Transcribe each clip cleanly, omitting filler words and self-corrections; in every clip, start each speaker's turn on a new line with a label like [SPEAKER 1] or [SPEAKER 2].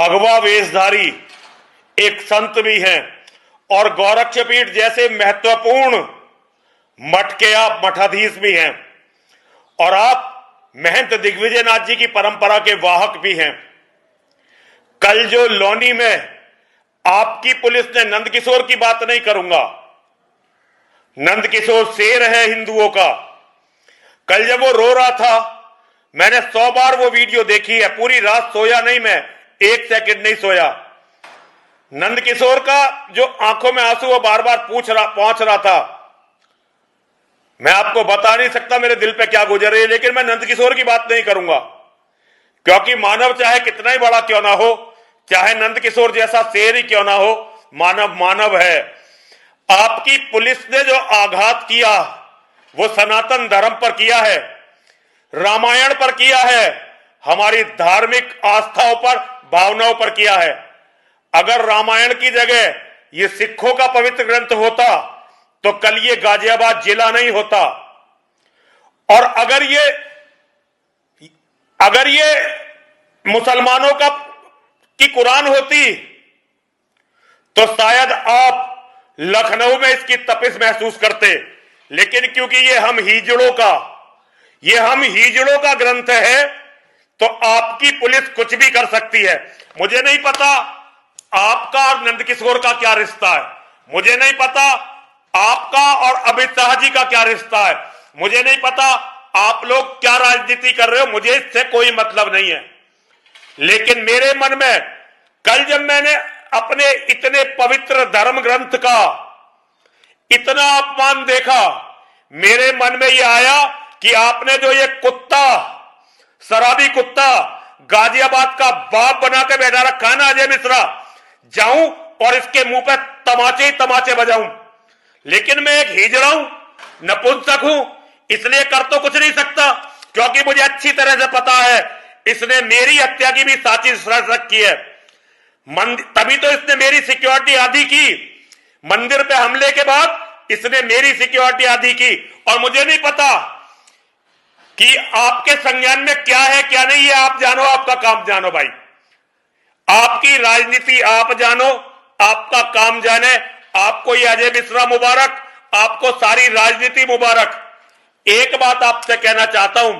[SPEAKER 1] भगवा वेशधारी एक संत भी हैं और गोरक्षपीठ जैसे महत्वपूर्ण मठ के आप मठाधीश भी हैं और आप महंत दिग्विजयनाथ जी की परंपरा के वाहक भी हैं। कल जो लौनी में आपकी पुलिस ने नंदकिशोर की बात नहीं करूंगा, नंदकिशोर शेर है हिंदुओं का। कल जब वो रो रहा था, मैंने 100 बार वो वीडियो देखी है, पूरी रात सोया नहीं, मैं 1 सेकंड नहीं सोया। नंदकिशोर का जो आंखों में आंसू वो बार बार पहुंच रहा था, मैं आपको बता नहीं सकता मेरे दिल पे क्या गुजर रही है, लेकिन मैं नंदकिशोर की बात नहीं करूंगा, क्योंकि मानव चाहे कितना ही बड़ा क्यों ना हो, चाहे नंदकिशोर जैसा शेर ही क्यों ना हो, मानव मानव है। आपकी पुलिस ने जो आघात किया वो सनातन धर्म पर किया है, रामायण पर किया है, हमारी धार्मिक आस्थाओं पर, भावनाओं पर किया है। अगर रामायण की जगह ये सिखों का पवित्र ग्रंथ होता तो कल ये गाजियाबाद जिला नहीं होता। और अगर ये मुसलमानों की कुरान होती तो शायद आप लखनऊ में इसकी तपिश महसूस करते, लेकिन क्योंकि ये हम हिजड़ों का ग्रंथ है तो आपकी पुलिस कुछ भी कर सकती है। मुझे नहीं पता आपका और नंदकिशोर का क्या रिश्ता है, मुझे नहीं पता आपका और अमित शाह जी का क्या रिश्ता है, मुझे नहीं पता आप लोग क्या राजनीति कर रहे हो, मुझे इससे कोई मतलब नहीं है। लेकिन मेरे मन में कल जब मैंने अपने इतने पवित्र धर्म ग्रंथ का इतना अपमान देखा, मेरे मन में यह आया कि आपने जो ये कुत्ता, शराबी कुत्ता गाजियाबाद का बाप बना के बैठा रखा है ना अजय मिश्रा, जाऊं और इसके मुंह पे तमाचे ही तमाचे बजाऊं। लेकिन मैं एक हिजड़ा हूं, नपुंसक हूं, इसलिए कर तो कुछ नहीं सकता, क्योंकि मुझे अच्छी तरह से पता है इसने मेरी हत्या की भी साजिश रखी है। तभी तो इसने मेरी सिक्योरिटी आधी की, मंदिर पे हमले के बाद इसने मेरी सिक्योरिटी आधी की। और मुझे नहीं पता कि आपके संज्ञान में क्या है क्या नहीं है, आप जानो, आपका काम जानो भाई, आपकी राजनीति आप जानो, आपका काम जाने। आपको ये अजय मिश्रा मुबारक, आपको सारी राजनीति मुबारक। एक बात आपसे कहना चाहता हूं,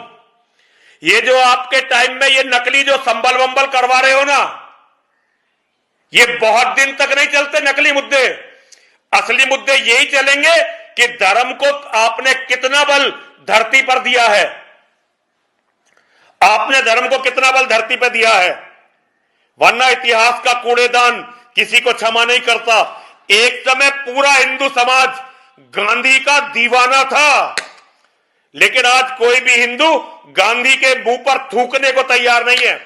[SPEAKER 1] ये जो आपके टाइम में ये नकली जो संबल वंबल करवा रहे हो ना, ये बहुत दिन तक नहीं चलते नकली मुद्दे। असली मुद्दे यही चलेंगे कि धर्म को आपने कितना बल धरती पर दिया है, आपने धर्म को कितना बल धरती पर दिया है। वरना इतिहास का कूड़ेदान किसी को क्षमा नहीं करता। एक समय पूरा हिंदू समाज गांधी का दीवाना था, लेकिन आज कोई भी हिंदू गांधी के मुंह पर थूकने को तैयार नहीं है।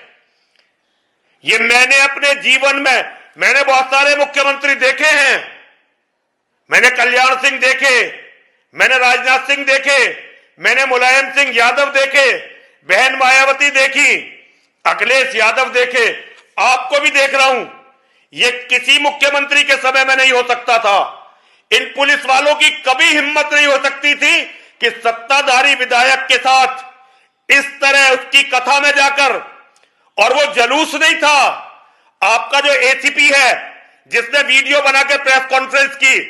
[SPEAKER 1] ये मैंने अपने जीवन में, मैंने बहुत सारे मुख्यमंत्री देखे हैं, मैंने कल्याण सिंह देखे, मैंने राजनाथ सिंह देखे, मैंने मुलायम सिंह यादव देखे, बहन मायावती देखी, अखिलेश यादव देखे, आपको भी देख रहा हूं। ये किसी मुख्यमंत्री के समय में नहीं हो सकता था। इन पुलिस वालों की कभी हिम्मत नहीं हो सकती थी कि सत्ताधारी विधायक के साथ इस तरह उसकी कथा में जाकर, और वो जलूस नहीं था। आपका जो एसीपी है जिसने वीडियो बनाकर प्रेस कॉन्फ्रेंस की,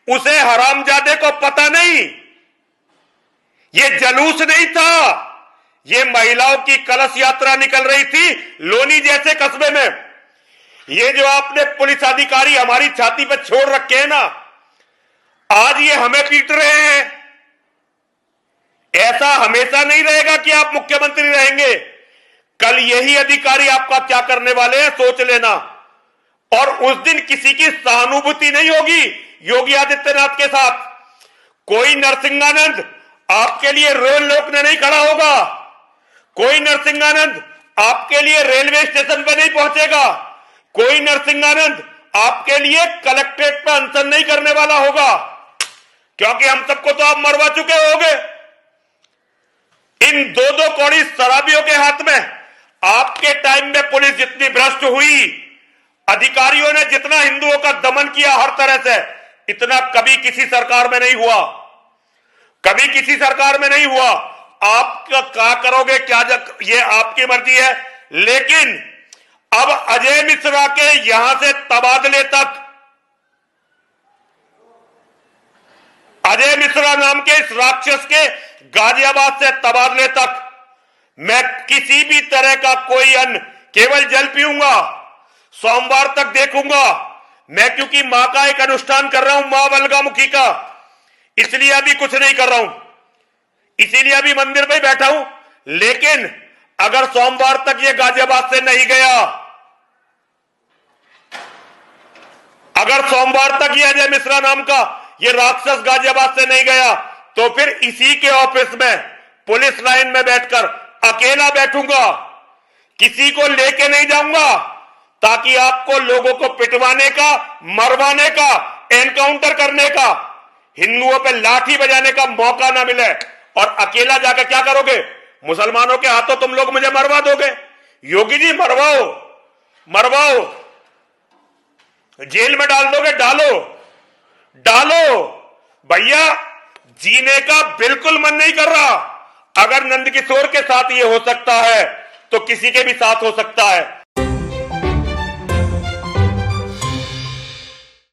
[SPEAKER 1] उसे हरामजादे को पता नहीं, ये जलूस नहीं था, ये महिलाओं की कलश यात्रा निकल रही थी लोनी जैसे कस्बे में। ये जो आपने पुलिस अधिकारी हमारी छाती पर छोड़ रखे हैं ना, आज ये हमें पीट रहे हैं। ऐसा हमेशा नहीं रहेगा कि आप मुख्यमंत्री रहेंगे। कल यही अधिकारी आपका क्या करने वाले हैं सोच लेना। और उस दिन किसी की सहानुभूति नहीं होगी योगी आदित्यनाथ के साथ। कोई नरसिंहानंद आपके लिए रेल रोकने नहीं खड़ा होगा, कोई नरसिंहानंद आपके लिए रेलवे स्टेशन पर नहीं पहुंचेगा, कोई नरसिंहानंद आपके लिए कलेक्ट्रेट पर अनशन नहीं करने वाला होगा, क्योंकि हम सबको तो आप मरवा चुके होंगे। इन दो कौड़ी शराबियों के हाथ में आपके टाइम में पुलिस जितनी भ्रष्ट हुई, अधिकारियों ने जितना हिंदुओं का दमन किया हर तरह से, इतना कभी किसी सरकार में नहीं हुआ, कभी किसी सरकार में नहीं हुआ। आप क्या करोगे क्या ये आपकी मर्जी है, लेकिन अब अजय मिश्रा के यहां से तबादले तक, अजय मिश्रा नाम के इस राक्षस के गाजियाबाद से तबादले तक मैं किसी भी तरह का कोई अन्न, केवल जल पीऊंगा, सोमवार तक देखूंगा मैं, क्योंकि मां का एक अनुष्ठान कर रहा हूं, मां बलगामुखी का, इसलिए अभी कुछ नहीं कर रहा हूं, इसीलिए अभी मंदिर में बैठा हूं। लेकिन अगर सोमवार तक ये गाजियाबाद से नहीं गया, अगर सोमवार तक ये अजय मिश्रा नाम का ये राक्षस गाजियाबाद से नहीं गया, तो फिर इसी के ऑफिस में पुलिस लाइन में बैठकर अकेला बैठूंगा, किसी को लेके नहीं जाऊंगा, ताकि आपको लोगों को पिटवाने का, मरवाने का, एनकाउंटर करने का, हिंदुओं पे लाठी बजाने का मौका ना मिले। और अकेला जाकर क्या करोगे? मुसलमानों के हाथों तुम लोग मुझे मरवा दोगे। योगी जी मरवाओ, मरवाओ, जेल में डाल दोगे, डालो, डालो, भैया जीने का बिल्कुल मन नहीं कर रहा। अगर नंदकिशोर के साथ ये हो सकता है तो किसी के भी साथ हो सकता है।